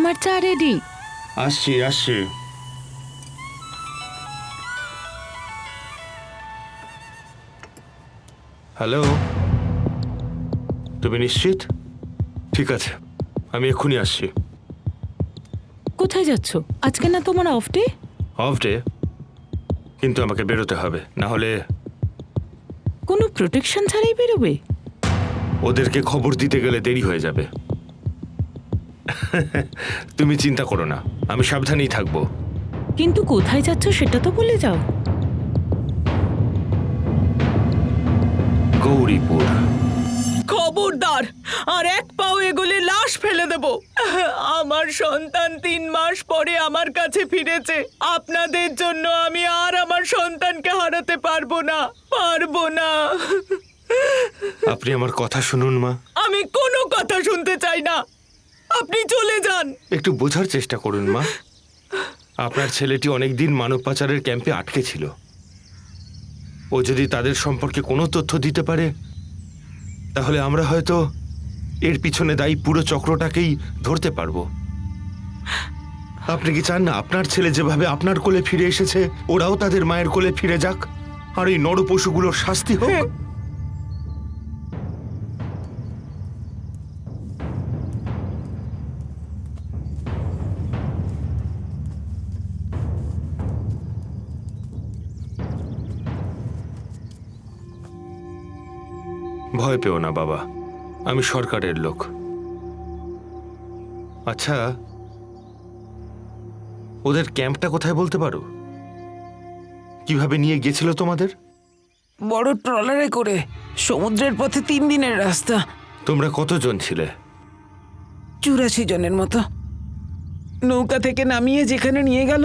তোমার চা রেডি। আসছি আসছি। হ্যালো, তুমি নিশ্চিত? ঠিক আছে, আমি এক্ষুনি আসছি। কোথায় যাচ্ছ? আজকে না তোমার অফ ডে? অফ ডে, কিন্তু আমাকে বেরোতে হবে, না হলে কোনো প্রোটেকশন ছাড়াই বেরোবে? ওদেরকে খবর দিতে গেলে দেরি হয়ে যাবে। তুমি চিন্তা করো না, আমি সাবধানেই থাকবো। কিন্তু কোথায় যাচ্ছ সেটা তো বলে যাও। গৌরীপুর। খবরদার, আর এক পাও এগোলে লাশ ফেলে দেব। আমার সন্তান 3 মাস পরে আমার কাছে ফিরেছে। আপনাদের জন্য আমি আর আমার সন্তানকে হারাতে পারবো না। আপনি আমার কথা শুনুন মা। আমি কোনো কথা শুনতে চাই না, আপনি চলে যান। একটু বোঝার চেষ্টা করুন মা। আপনার ছেলেটি অনেকদিন মানব পাচারের ক্যাম্পে আটকে ছিল। ও যদি তাদের সম্পর্কে কোনো তথ্য দিতে পারে, তাহলে আমরা হয়তো এর পিছনে দায়ী পুরো চক্রটাকেই ধরতে পারবো। আপনি কি চান না আপনার ছেলে যেভাবে আপনার কোলে ফিরে এসেছে, ওরাও তাদের মায়ের কোলে ফিরে যাক, আর এই নরপশুগুলোর শাস্তি হোক? ভয় পেও না বাবা, আমি সরকারের লোক। আচ্ছা, ওদের ক্যাম্পটা কোথায় বলতে পারো? কিভাবে নিয়ে গেছিল তোমাদের? বড় ট্রলারে করে, সমুদ্রের পথে 3 দিনের রাস্তা। তোমরা কতজন ছিলে? 84 জনের মতো। নৌকা থেকে নামিয়ে যেখানে নিয়ে গেল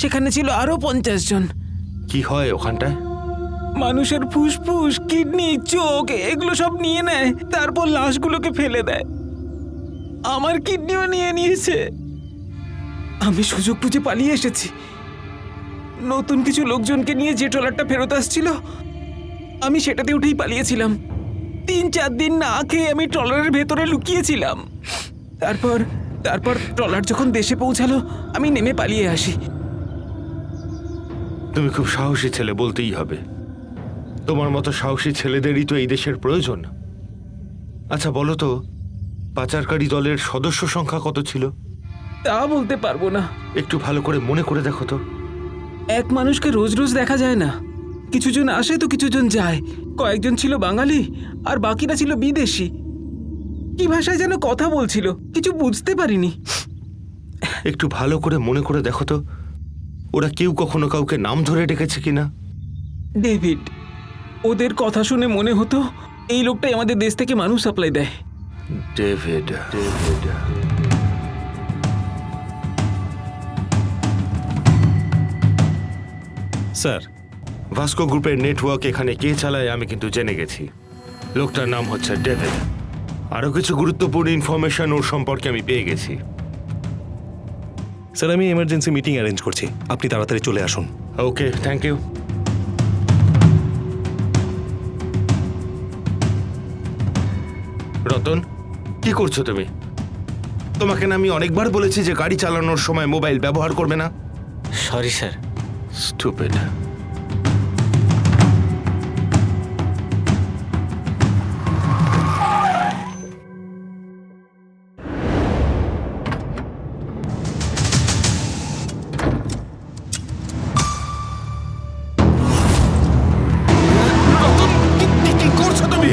সেখানে ছিল আরো 50 জন। কি হয় ওখানটায়? মানুষের ফুসফুস, কিডনি, চোখ এগুলো সব নিয়ে নেয়, তারপর লাশগুলোকে ফেলে দেয়। আমার কিডনিও নিয়ে নিয়েছে। আমি সুযোগ বুঝে পালিয়ে এসেছি। নতুন কিছু লোকজনকে নিয়ে যে ট্রলারটা ফেরত আসছিল, আমি সেটাতে উঠেই পালিয়েছিলাম। 3-4 দিন না খেয়ে আমি ট্রলারের ভেতরে লুকিয়েছিলাম। তারপর ট্রলার যখন দেশে পৌঁছালো, আমি নেমে পালিয়ে আসি। তুমি খুব সাহসী ছেলে, বলতেই হবে। তোমার মতো সাহসী ছেলেদেরই তো এই দেশের প্রয়োজন। আচ্ছা বলো তো, পাচারকারী দলের সদস্য সংখ্যা কত ছিল? তা বলতে পারবো না। একটু ভালো করে মনে করে দেখো তো। এক মানুষকে রোজ রোজ দেখা যায় না। কিছুজন আসে তো কিছুজন যায়। কয়েকজন ছিল বাঙালি আর বাকিরা ছিল বিদেশি। কি ভাষায় যেন কথা বলছিল, কিছু বুঝতে পারিনি। একটু ভালো করে মনে করে দেখো তো, ওরা কেউ কখনো কাউকে নাম ধরে ডেকেছে কিনা? ডেভিড। ওদের কথা শুনে মনে হতো এই লোকটাই আমাদের দেশ থেকে মানুষ সাপ্লাই দেয়। ডেভিড। স্যার, ভাস্কো গ্রুপের নেটওয়ার্ক এখানে কে চালায় আমি কিন্তু জেনে গেছি। লোকটার নাম হচ্ছে ডেভিড। আরো কিছু গুরুত্বপূর্ণ ইনফরমেশন ওর সম্পর্কে আমি পেয়ে গেছি। স্যার আমি এমার্জেন্সি মিটিং অ্যারেঞ্জ করছি, আপনি তাড়াতাড়ি চলে আসুন। ওকে, থ্যাংক ইউ। রতন, কি করছো তুমি? তোমাকে না আমি অনেকবার বলেছি যে গাড়ি চালানোর সময় মোবাইল ব্যবহার করবে না। Sorry sir. স্টুপিড। কি করছো তুমি?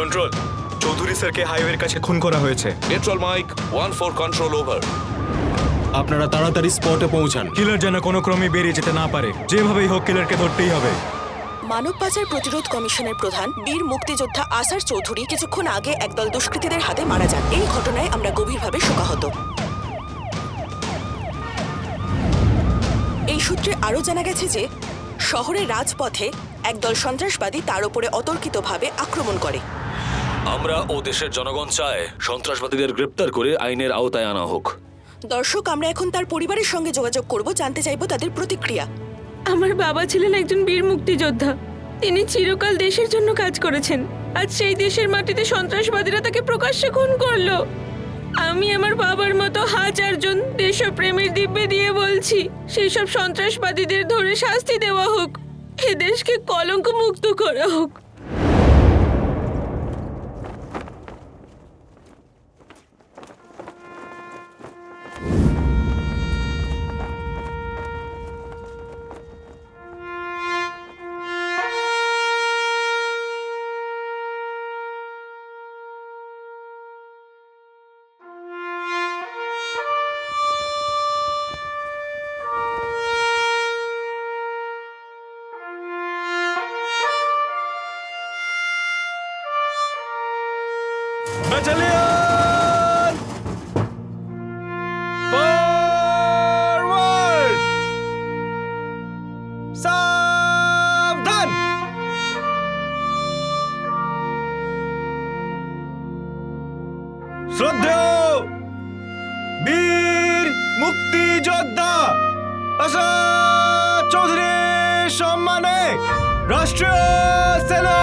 কন্ট্রোল, চৌধুরী স্যারকে হাইওয়ের কাছে খুন করা হয়েছে। নেট্রাল মাইক 1-4 কন্ট্রোল ওভার। আপনারা তাড়াতাড়ি স্পটে পৌঁছান। কিলার যেন কোনো ক্রমে বেরিয়ে যেতে না পারে। যেভাবেই হোক কিলারকে ধরতেই হবে। মানব পাচার প্রতিরোধ কমিশনের প্রধান বীর মুক্তিযোদ্ধা আসার চৌধুরী কিছুক্ষণ আগে একদল দুষ্কৃতীদের হাতে মারা যান। এই ঘটনায় আমরা গভীরভাবে শোকাহত। এই সূত্রে আরও জানা গেছে যে শহরের রাজপথে একদল সন্ত্রাসবাদী তার উপরে অতর্কিতভাবে আক্রমণ করে। আমরা ও দেশের জনগণ চায় সন্ত্রাসবাদীদের গ্রেপ্তার করে আইনের আওতায় আনা হোক। দর্শক, আমরা এখন তার পরিবারের সঙ্গে যোগাযোগ করব, জানতে চাইব তাদের প্রতিক্রিয়া। আমার বাবা ছিলেন একজন বীর মুক্তিযোদ্ধা। তিনি চিরকাল দেশের জন্য কাজ করেছেন। আজ সেই দেশের মাটিতে সন্ত্রাসবাদীরা তাকে প্রকাশ্যে খুন করলো। আমি আমার বাবার মতো হাজারজন দেশপ্রেমের দিব্যে দিয়ে বলছি, সেই সব সন্ত্রাসবাদীদের ধরে শাস্তি দেওয়া হোক, এ দেশকে কলঙ্ক মুক্ত করা হোক। Battalion forward! সাবধান! শ্রদ্ধেয় বীর মুক্তিযোদ্ধা আসাদ চৌধুরীর সম্মানে রাষ্ট্রীয় সেনা